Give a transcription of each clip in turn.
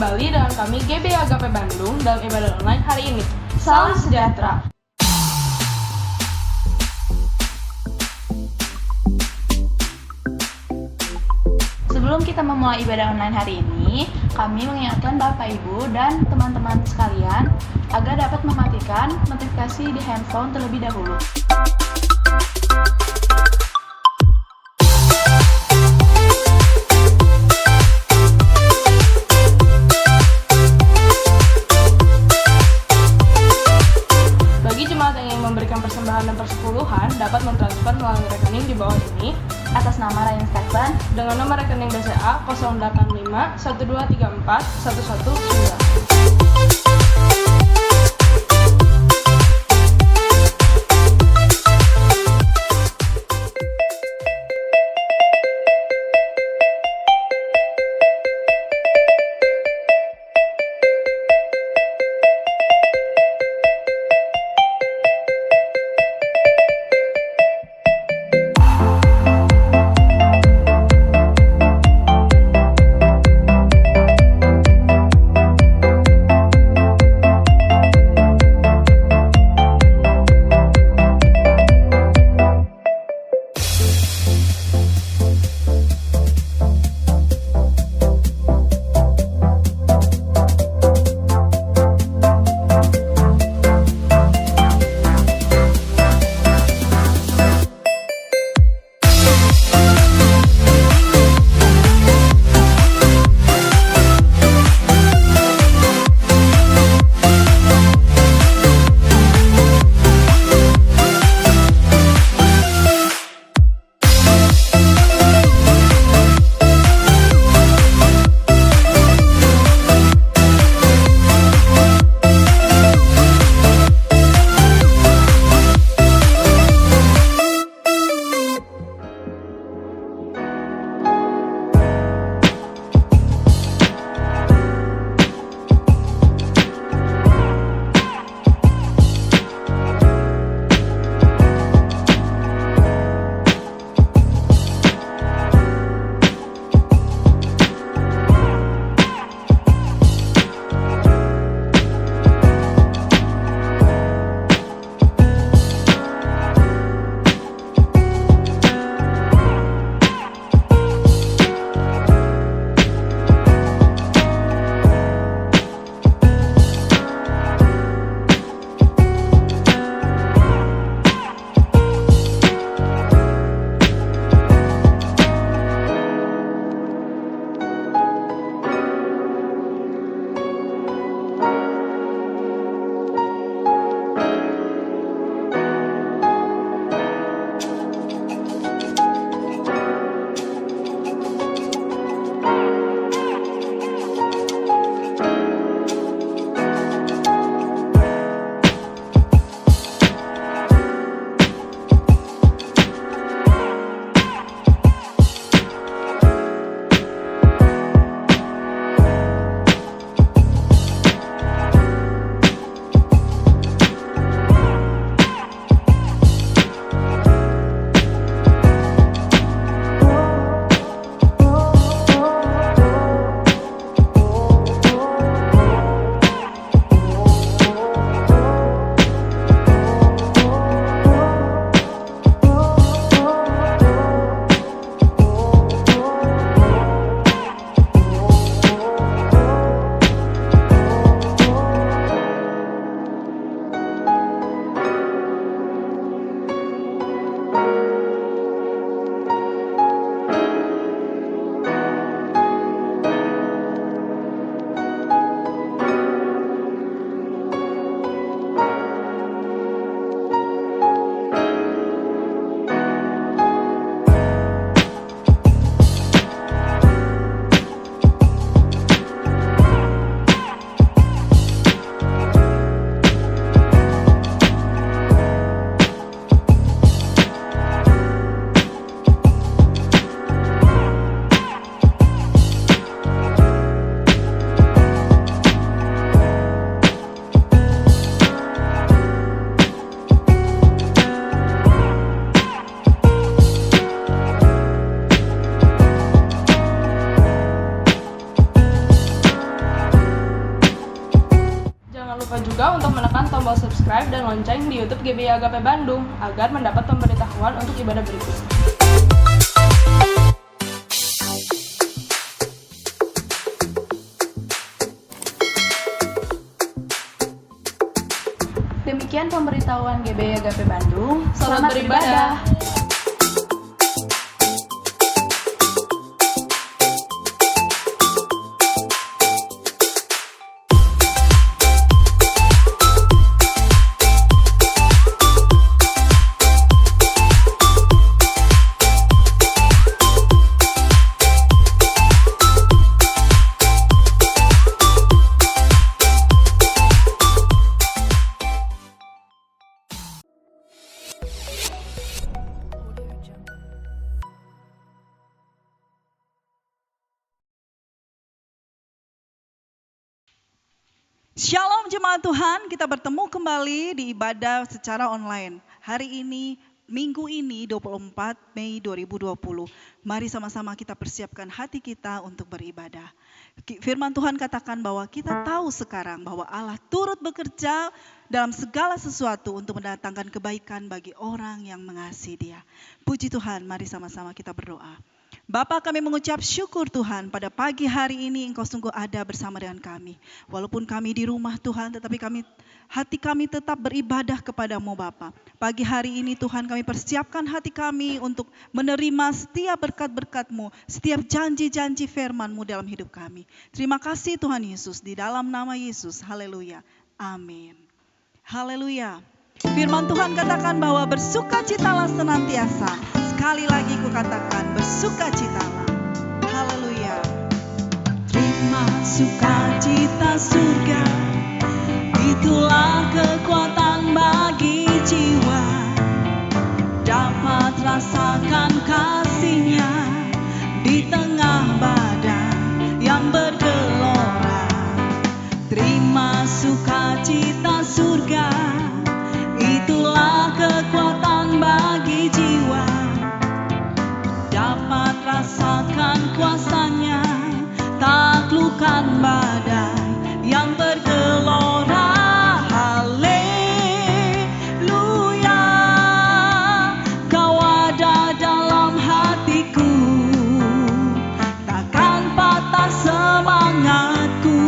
kembali dengan kami GB Agape Bandung dalam ibadah online hari ini. Salam sejahtera. Sebelum kita memulai ibadah online hari ini, kami mengingatkan Bapak Ibu dan teman-teman sekalian agar dapat mematikan notifikasi di handphone terlebih dahulu. Bagi jemaat yang ingin memberikan persembahan dan persepuluhan, dapat mentransfer melalui rekening di bawah ini Atas nama Ryan Stephen dengan nomor rekening BCA 085 1234 119. subscribe dan lonceng di YouTube GBI Agape Bandung agar mendapat pemberitahuan untuk ibadah berikutnya. Demikian pemberitahuan GBI Agape Bandung. Selamat beribadah. Shalom jemaat Tuhan, kita bertemu kembali di ibadah secara online. Hari ini, minggu ini 24 Mei 2020. Mari sama-sama kita persiapkan hati kita untuk beribadah. Firman Tuhan katakan bahwa kita tahu sekarang bahwa Allah turut bekerja dalam segala sesuatu untuk mendatangkan kebaikan bagi orang yang mengasihi Dia. Puji Tuhan, mari sama-sama kita berdoa. Bapa, kami mengucap syukur Tuhan pada pagi hari ini Engkau sungguh ada bersama dengan kami. Walaupun kami di rumah Tuhan, tetapi hati kami tetap beribadah kepadamu Bapa. Pagi hari ini Tuhan kami persiapkan hati kami untuk menerima setiap berkat-berkat-Mu, setiap janji-janji firman-Mu dalam hidup kami. Terima kasih Tuhan Yesus, di dalam nama Yesus, haleluya, amin. Haleluya. Firman Tuhan katakan bahwa bersukacitalah senantiasa. Sekali lagi ku katakan bersukacitalah. Haleluya. Terima sukacita surga, itulah kekuatan bagi jiwa. Dapat rasakan kasih-Nya di tengah badai yang bergelora. Terima sukacita surga, itulah kekuatan bagi jiwa. Dapat rasakan kuasa-Nya, taklukkan badai yang bergelora. Haleluya, Kau ada dalam hatiku, takkan patah semangatku,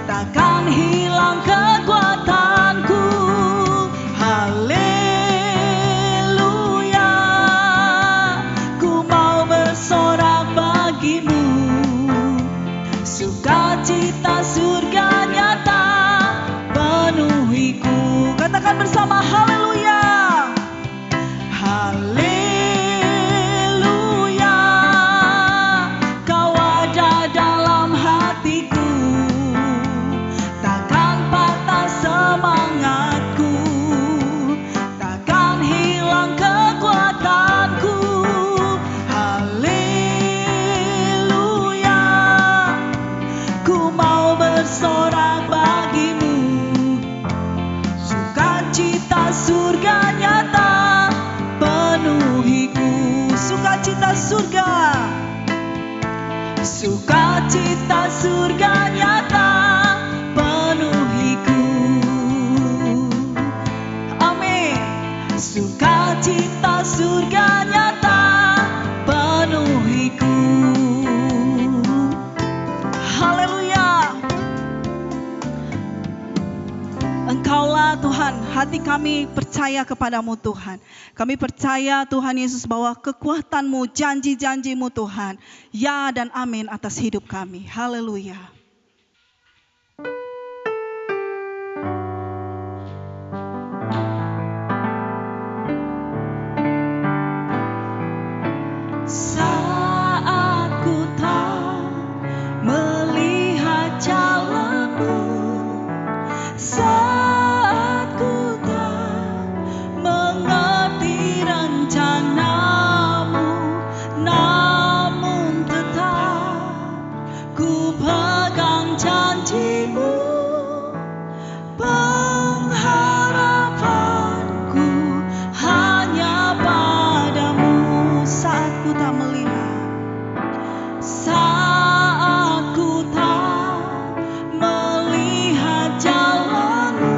takkan hilang kekuatanku. Haleluya, ku mau bersorak bagimu, sukacita surga nyata penuhiku. Katakan bersama haleluya. Haleluya, Kau ada dalam hatiku, takkan patah semangatku, takkan hilang kekuatanku. Haleluya, ku mau bersorak bagimu, sukacita surga nyata penuhiku. Sukacita surga, sukacita surga nyata penuhiku. Amin. Sukacita surga nyata penuhiku. Haleluya. Engkaulah Tuhan, hati kami percaya kepadamu Tuhan. Kami percaya Tuhan Yesus bahwa kekuatan-Mu, janji-janji-Mu Tuhan, ya dan amin atas hidup kami. Haleluya. Saat ku tak melihat jalan-Mu, saat ku tak mengerti rencana-Mu, namun tetap ku pegang janji-Mu. Pengharapanku hanya padamu. Saat ku tak melihat, saat ku tak melihat jalan-Mu,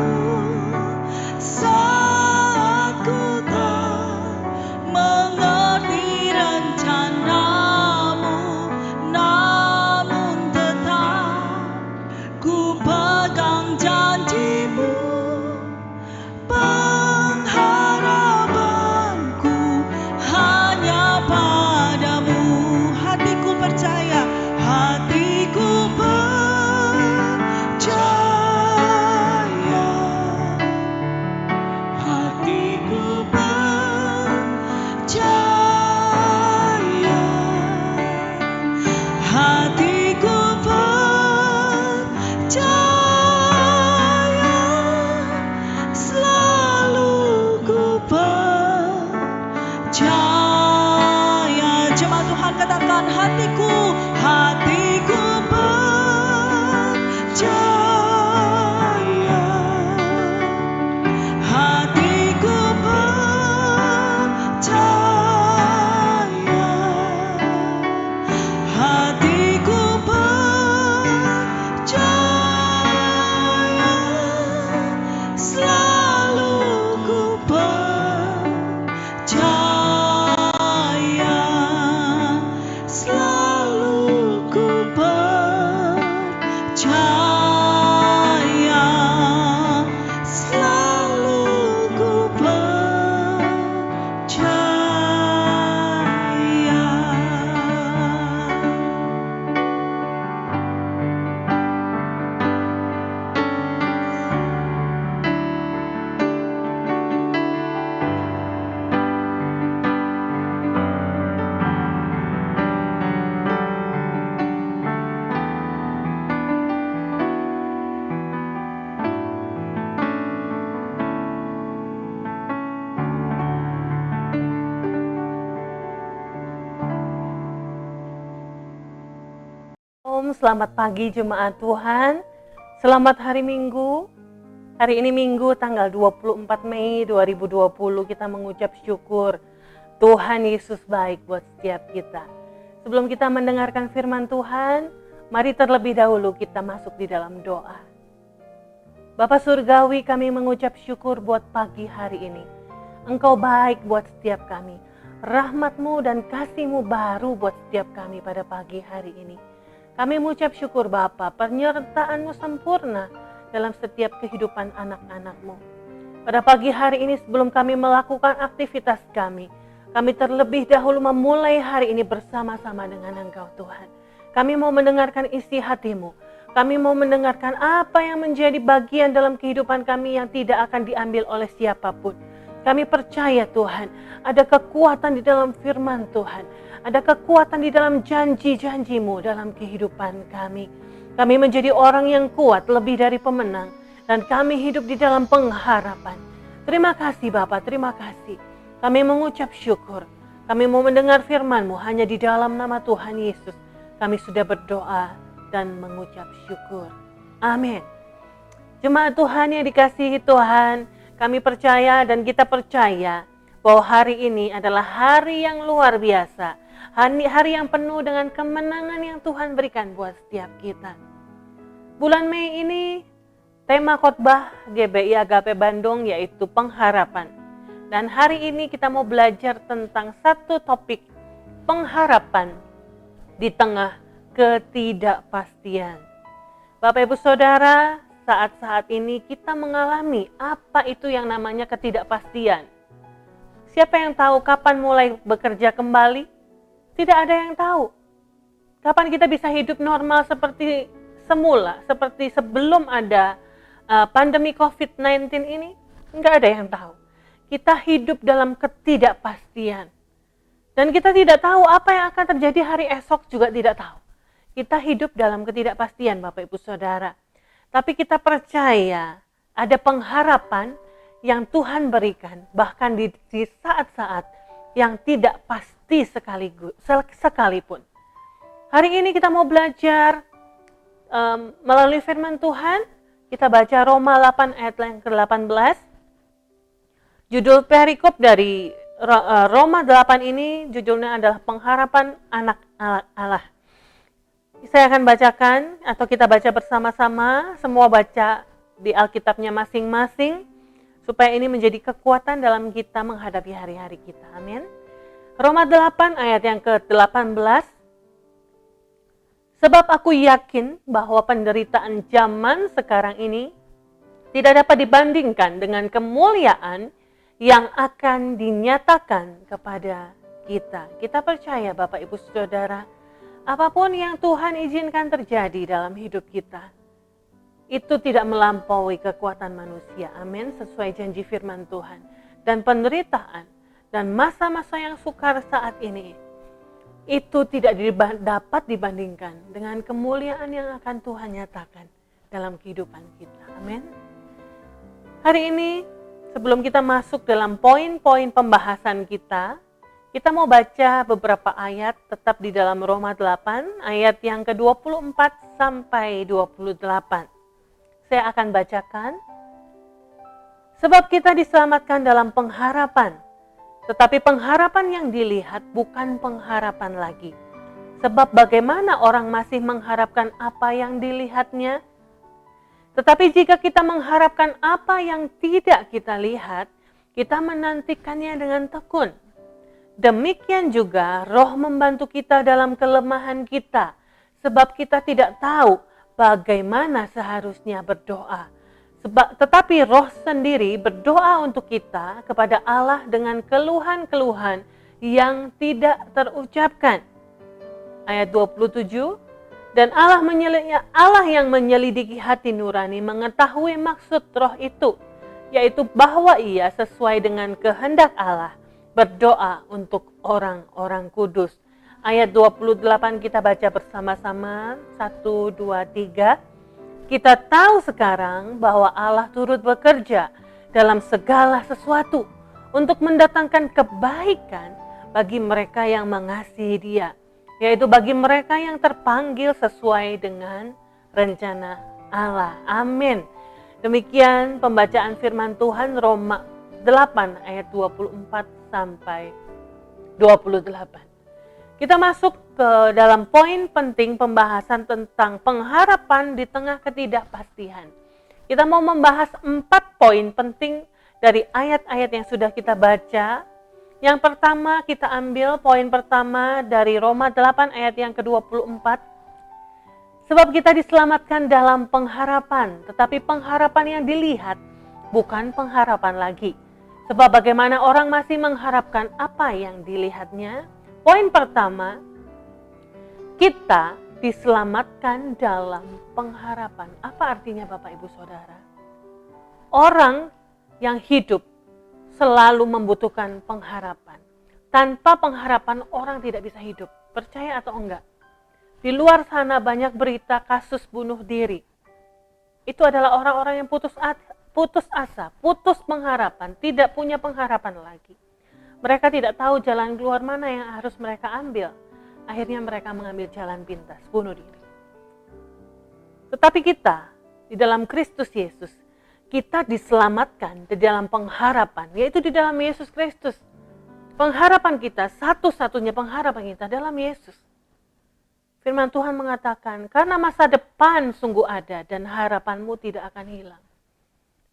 katakan hatiku percaya, hatiku percaya, hatiku percaya, selalu ku percaya, selalu ku percaya, selalu ku percaya. Selamat pagi jemaat Tuhan. Selamat hari Minggu. Hari ini Minggu tanggal 24 Mei 2020 kita mengucap syukur. Tuhan Yesus baik buat setiap kita. Sebelum kita mendengarkan firman Tuhan, mari terlebih dahulu kita masuk di dalam doa. Bapa Surgawi, kami mengucap syukur buat pagi hari ini. Engkau baik buat setiap kami. Rahmat-Mu dan kasih-Mu baru buat setiap kami pada pagi hari ini. Kami mengucap syukur Bapa, penyertaan-Mu sempurna dalam setiap kehidupan anak-anak-Mu. Pada pagi hari ini sebelum kami melakukan aktivitas kami terlebih dahulu memulai hari ini bersama-sama dengan Engkau Tuhan. Kami mau mendengarkan isi hati-Mu. Kami mau mendengarkan apa yang menjadi bagian dalam kehidupan kami yang tidak akan diambil oleh siapapun. Kami percaya Tuhan, ada kekuatan di dalam firman Tuhan. Ada kekuatan di dalam janji-janji-Mu dalam kehidupan kami. Kami menjadi orang yang kuat lebih dari pemenang. Dan kami hidup di dalam pengharapan. Terima kasih Bapa, terima kasih. Kami mengucap syukur. Kami mau mendengar firman-Mu hanya di dalam nama Tuhan Yesus. Kami sudah berdoa dan mengucap syukur. Amin. Jemaat Tuhan yang dikasihi Tuhan, kami percaya dan kita percaya bahwa hari ini adalah hari yang luar biasa. Hari yang penuh dengan kemenangan yang Tuhan berikan buat setiap kita. Bulan Mei ini tema khotbah GBI Agape Bandung yaitu pengharapan. Dan hari ini kita mau belajar tentang satu topik, pengharapan di tengah ketidakpastian. Bapak Ibu Saudara, saat-saat ini kita mengalami apa itu yang namanya ketidakpastian. Siapa yang tahu kapan mulai bekerja kembali? Tidak ada yang tahu. Kapan kita bisa hidup normal seperti semula, seperti sebelum ada pandemi COVID-19 ini? Enggak ada yang tahu. Kita hidup dalam ketidakpastian. Dan kita tidak tahu apa yang akan terjadi hari esok juga tidak tahu. Kita hidup dalam ketidakpastian Bapak Ibu Saudara. Tapi kita percaya ada pengharapan yang Tuhan berikan bahkan di saat-saat yang tidak pasti sekalipun. Hari ini kita mau belajar melalui firman Tuhan. Kita baca Roma 8 ayat yang ke-18. Judul perikop dari Roma 8 ini judulnya adalah pengharapan anak Allah. Saya akan bacakan atau kita baca bersama-sama, semua baca di Alkitabnya masing-masing supaya ini menjadi kekuatan dalam kita menghadapi hari-hari kita. Amin. Roma 8 ayat yang ke-18. Sebab aku yakin bahwa penderitaan zaman sekarang ini tidak dapat dibandingkan dengan kemuliaan yang akan dinyatakan kepada kita. Kita percaya Bapak Ibu Saudara, apapun yang Tuhan izinkan terjadi dalam hidup kita, itu tidak melampaui kekuatan manusia. Amin. Sesuai janji firman Tuhan. Dan penderitaan dan masa-masa yang sukar saat ini, itu tidak dapat dibandingkan dengan kemuliaan yang akan Tuhan nyatakan dalam kehidupan kita. Amin. Hari ini, sebelum kita masuk dalam poin-poin pembahasan kita, Kita mau baca beberapa ayat tetap di dalam Roma 8 ayat yang ke-24 sampai 28. Saya akan bacakan. Sebab kita diselamatkan dalam pengharapan, tetapi pengharapan yang dilihat bukan pengharapan lagi. Sebab bagaimana orang masih mengharapkan apa yang dilihatnya? Tetapi jika kita mengharapkan apa yang tidak kita lihat, kita menantikannya dengan tekun. Demikian juga Roh membantu kita dalam kelemahan kita, sebab kita tidak tahu bagaimana seharusnya berdoa. Tetapi Roh sendiri berdoa untuk kita kepada Allah dengan keluhan-keluhan yang tidak terucapkan. Ayat 27, dan Allah yang menyelidiki hati nurani mengetahui maksud Roh itu, yaitu bahwa ia sesuai dengan kehendak Allah berdoa untuk orang-orang kudus. Ayat 28 kita baca bersama-sama, 1, 2, 3. Kita tahu sekarang bahwa Allah turut bekerja dalam segala sesuatu untuk mendatangkan kebaikan bagi mereka yang mengasihi Dia, yaitu bagi mereka yang terpanggil sesuai dengan rencana Allah. Amin. Demikian pembacaan firman Tuhan Roma 8 ayat 24 sampai 28. Kita masuk ke dalam poin penting pembahasan tentang pengharapan di tengah ketidakpastian. Kita mau membahas 4 poin penting dari ayat-ayat yang sudah kita baca. Yang pertama kita ambil poin pertama dari Roma 8 ayat yang ke-24. Sebab kita diselamatkan dalam pengharapan, tetapi pengharapan yang dilihat bukan pengharapan lagi. Sebab bagaimana orang masih mengharapkan apa yang dilihatnya? Poin pertama, kita diselamatkan dalam pengharapan. Apa artinya Bapak Ibu Saudara? Orang yang hidup selalu membutuhkan pengharapan. Tanpa pengharapan orang tidak bisa hidup. Percaya atau enggak? Di luar sana banyak berita kasus bunuh diri. Itu adalah orang-orang yang putus asa, putus pengharapan, tidak punya pengharapan lagi. Mereka tidak tahu jalan keluar mana yang harus mereka ambil. Akhirnya mereka mengambil jalan pintas, bunuh diri. Tetapi kita, di dalam Kristus Yesus, kita diselamatkan di dalam pengharapan, yaitu di dalam Yesus Kristus. Pengharapan kita, satu-satunya pengharapan kita dalam Yesus. Firman Tuhan mengatakan, karena masa depan sungguh ada dan harapanmu tidak akan hilang.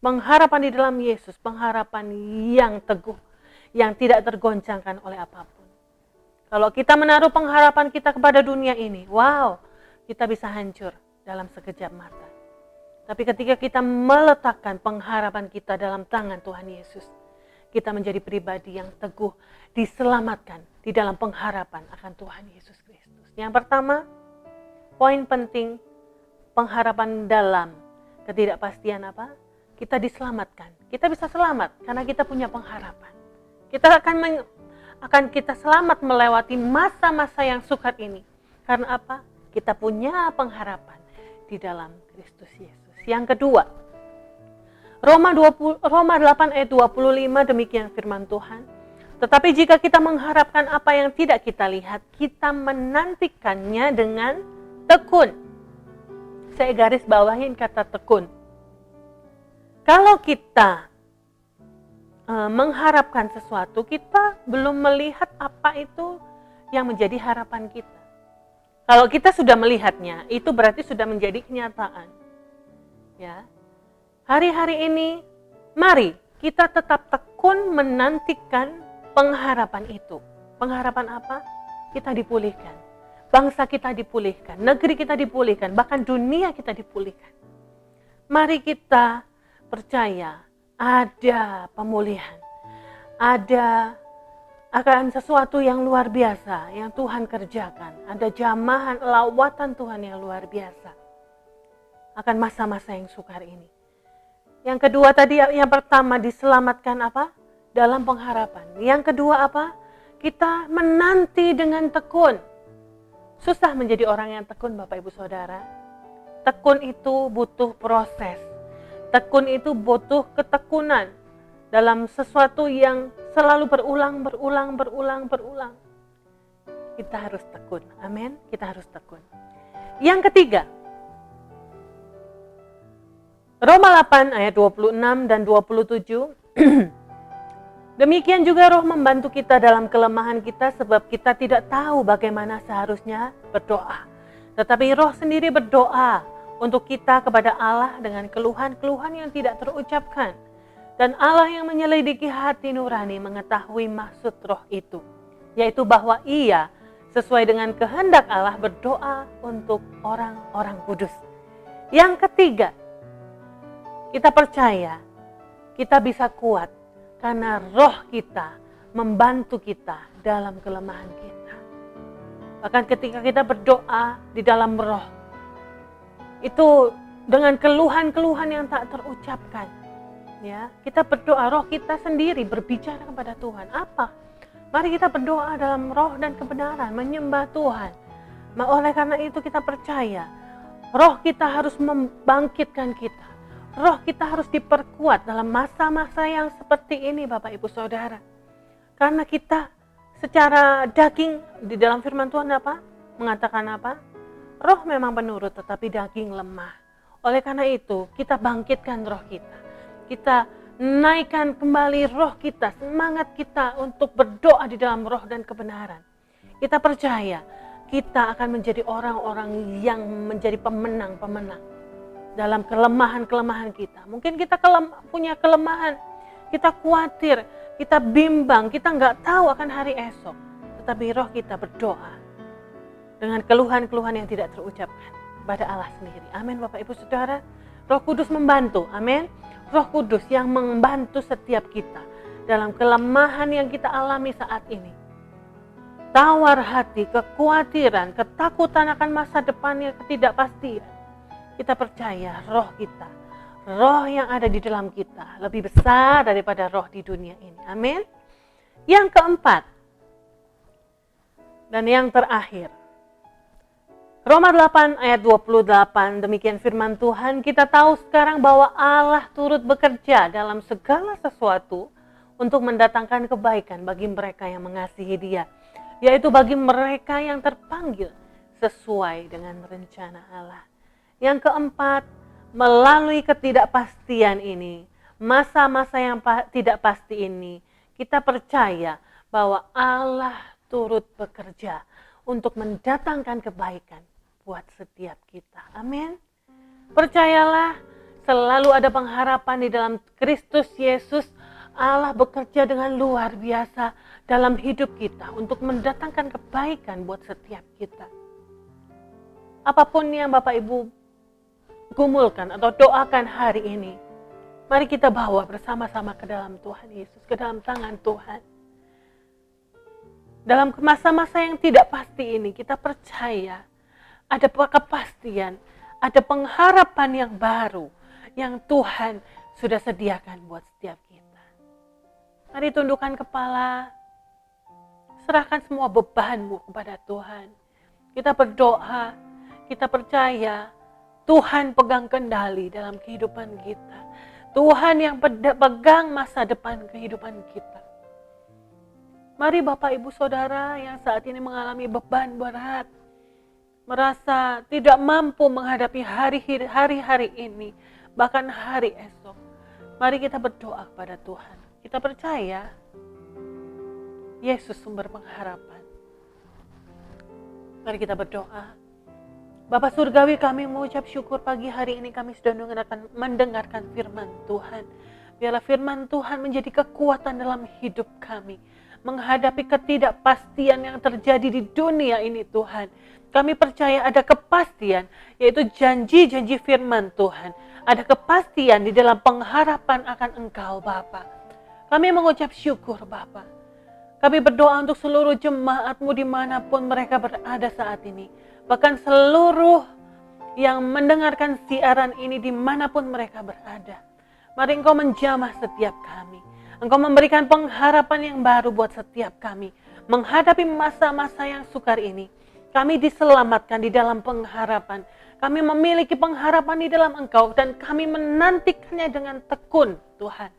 Pengharapan di dalam Yesus, pengharapan yang teguh, yang tidak tergoncangkan oleh apapun. Kalau kita menaruh pengharapan kita kepada dunia ini, wow, kita bisa hancur dalam sekejap mata. Tapi ketika kita meletakkan pengharapan kita dalam tangan Tuhan Yesus, kita menjadi pribadi yang teguh, diselamatkan di dalam pengharapan akan Tuhan Yesus Kristus. Yang pertama, poin penting, pengharapan dalam ketidakpastian apa? Kita diselamatkan. Kita bisa selamat karena kita punya pengharapan. Kita akan kita selamat melewati masa-masa yang sukar ini. Karena apa? Kita punya pengharapan di dalam Kristus Yesus. Yang kedua, Roma 8 ayat 25 demikian firman Tuhan. Tetapi jika kita mengharapkan apa yang tidak kita lihat, kita menantikannya dengan tekun. Saya garis bawahin kata tekun. Kalau kita mengharapkan sesuatu, kita belum melihat apa itu yang menjadi harapan kita. Kalau kita sudah melihatnya, itu berarti sudah menjadi kenyataan. Ya. Hari-hari ini, mari kita tetap tekun menantikan pengharapan itu. Pengharapan apa? Kita dipulihkan. Bangsa kita dipulihkan, negeri kita dipulihkan, bahkan dunia kita dipulihkan. Mari kita percaya ada pemulihan, ada akan sesuatu yang luar biasa yang Tuhan kerjakan, ada jamahan lawatan Tuhan yang luar biasa akan masa-masa yang sukar ini. Yang kedua tadi, yang pertama diselamatkan apa? Dalam pengharapan. Yang kedua apa? Kita menanti dengan tekun. Susah menjadi orang yang tekun Bapak Ibu Saudara. Tekun itu butuh proses. Tekun itu butuh ketekunan. dalam sesuatu yang selalu berulang. Kita harus tekun. Amin. Kita harus tekun. Yang ketiga, Roma 8 ayat 26 dan 27. Demikian juga Roh membantu kita dalam kelemahan kita, sebab kita tidak tahu bagaimana seharusnya berdoa. Tetapi Roh sendiri berdoa untuk kita kepada Allah dengan keluhan-keluhan yang tidak terucapkan. Dan Allah yang menyelidiki hati nurani mengetahui maksud Roh itu, yaitu bahwa Ia sesuai dengan kehendak Allah berdoa untuk orang-orang kudus. Yang ketiga, kita percaya kita bisa kuat karena Roh kita membantu kita dalam kelemahan kita. Bahkan ketika kita berdoa di dalam Roh, itu dengan keluhan-keluhan yang tak terucapkan, ya, kita berdoa, Roh kita sendiri berbicara kepada Tuhan. Apa? Mari kita berdoa dalam roh dan kebenaran, menyembah Tuhan. Oleh karena itu kita percaya, roh kita harus membangkitkan kita. Roh kita harus diperkuat dalam masa-masa yang seperti ini, Bapak Ibu Saudara. Karena kita secara daging, di dalam firman Tuhan apa? Mengatakan apa? Roh memang penurut, tetapi daging lemah. Oleh karena itu, kita bangkitkan roh kita. Kita naikkan kembali roh kita, semangat kita untuk berdoa di dalam roh dan kebenaran. Kita percaya kita akan menjadi orang-orang yang menjadi pemenang-pemenang dalam kelemahan-kelemahan kita. Mungkin kita punya kelemahan, kita khawatir, kita bimbang, kita nggak tahu akan hari esok. Tetapi roh kita berdoa dengan keluhan-keluhan yang tidak terucapkan pada Allah sendiri. Amin, Bapak Ibu Saudara. Roh Kudus membantu, amin. Roh Kudus yang membantu setiap kita dalam kelemahan yang kita alami saat ini. Tawar hati, kekhawatiran, ketakutan akan masa depan yang ketidakpastian. Kita percaya roh kita, roh yang ada di dalam kita lebih besar daripada roh di dunia ini. Amin. Yang keempat dan yang terakhir, Roma 8 ayat 28, demikian firman Tuhan, kita tahu sekarang bahwa Allah turut bekerja dalam segala sesuatu untuk mendatangkan kebaikan bagi mereka yang mengasihi Dia, yaitu bagi mereka yang terpanggil sesuai dengan rencana Allah. Yang keempat, melalui ketidakpastian ini, masa-masa yang tidak pasti ini, kita percaya bahwa Allah turut bekerja untuk mendatangkan kebaikan buat setiap kita. Amin. Percayalah, selalu ada pengharapan di dalam Kristus Yesus. Allah bekerja dengan luar biasa dalam hidup kita untuk mendatangkan kebaikan buat setiap kita. Apapun yang Bapak Ibu gumulkan atau doakan hari ini, mari kita bawa bersama-sama ke dalam Tuhan Yesus, ke dalam tangan Tuhan. Dalam masa-masa yang tidak pasti ini, kita percaya ada kepastian, ada pengharapan yang baru yang Tuhan sudah sediakan buat setiap kita. Mari tundukkan kepala, serahkan semua bebanmu kepada Tuhan. Kita berdoa, kita percaya Tuhan pegang kendali dalam kehidupan kita. Tuhan yang pegang masa depan kehidupan kita. Mari Bapak Ibu Saudara yang saat ini mengalami beban berat, merasa tidak mampu menghadapi hari-hari ini, bahkan hari esok. Mari kita berdoa kepada Tuhan. Kita percaya Yesus sumber pengharapan. Mari kita berdoa. Bapa Surgawi, kami mengucap syukur pagi hari ini kami sudah mendengarkan firman Tuhan. Biarlah firman Tuhan menjadi kekuatan dalam hidup kami, menghadapi ketidakpastian yang terjadi di dunia ini Tuhan. Kami percaya ada kepastian, yaitu janji-janji firman Tuhan. Ada kepastian di dalam pengharapan akan Engkau Bapa. Kami mengucap syukur Bapa. Kami berdoa untuk seluruh jemaat-Mu dimanapun mereka berada saat ini. Bahkan seluruh yang mendengarkan siaran ini dimanapun mereka berada. Mari Engkau menjamah setiap kami. Engkau memberikan pengharapan yang baru buat setiap kami. Menghadapi masa-masa yang sukar ini. Kami diselamatkan di dalam pengharapan. Kami memiliki pengharapan di dalam Engkau dan kami menantikannya dengan tekun Tuhan.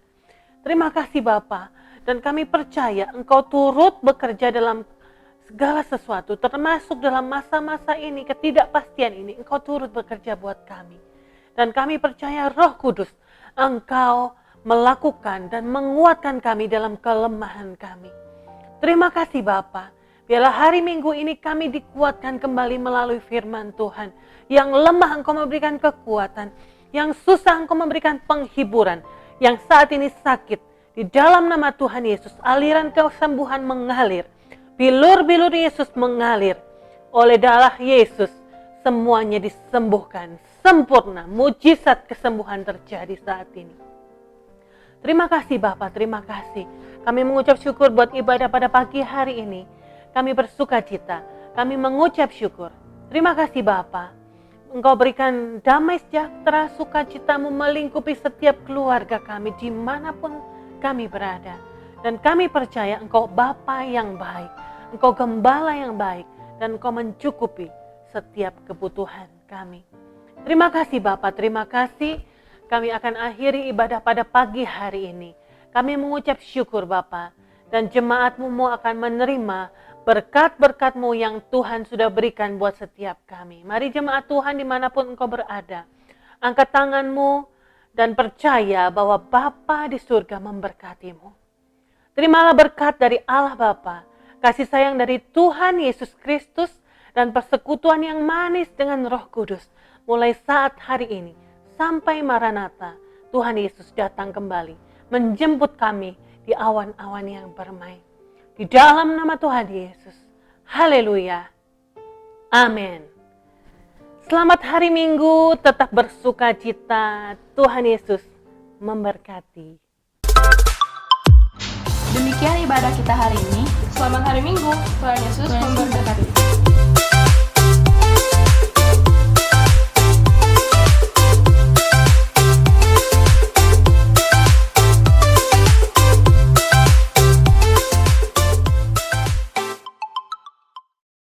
Terima kasih Bapa, dan kami percaya Engkau turut bekerja dalam segala sesuatu, termasuk dalam masa-masa ini, ketidakpastian ini, Engkau turut bekerja buat kami. Dan kami percaya Roh Kudus, Engkau melakukan dan menguatkan kami dalam kelemahan kami. Terima kasih Bapa. Biarlah hari Minggu ini kami dikuatkan kembali melalui firman Tuhan. Yang lemah Engkau memberikan kekuatan, yang susah Engkau memberikan penghiburan, yang saat ini sakit, di dalam nama Tuhan Yesus, aliran kesembuhan mengalir, bilur-bilur Yesus mengalir. Oleh darah Yesus, semuanya disembuhkan, sempurna, mujizat kesembuhan terjadi saat ini. Terima kasih Bapak, terima kasih. Kami mengucap syukur buat ibadah pada pagi hari ini. Kami bersuka cita, kami mengucap syukur. Terima kasih Bapa. Engkau berikan damai sejahtera, sukacitamu melingkupi setiap keluarga kami dimanapun kami berada. Dan kami percaya Engkau Bapa yang baik, Engkau Gembala yang baik, dan Engkau mencukupi setiap kebutuhan kami. Terima kasih Bapa, terima kasih. Kami akan akhiri ibadah pada pagi hari ini. Kami mengucap syukur Bapa, dan jemaat-Mu akan menerima berkat-berkat-Mu yang Tuhan sudah berikan buat setiap kami. Mari jemaat Tuhan dimanapun engkau berada, angkat tangan-Mu dan percaya bahwa Bapa di surga memberkati-Mu. Terimalah berkat dari Allah Bapa, kasih sayang dari Tuhan Yesus Kristus, dan persekutuan yang manis dengan Roh Kudus. Mulai saat hari ini sampai Maranatha, Tuhan Yesus datang kembali, menjemput kami di awan-awan yang permai. Di dalam nama Tuhan Yesus. Haleluya. Amin. Selamat hari Minggu, tetap bersuka cita. Tuhan Yesus memberkati. Demikian ibadah kita hari ini. Selamat hari Minggu, Tuhan Yesus memberkati.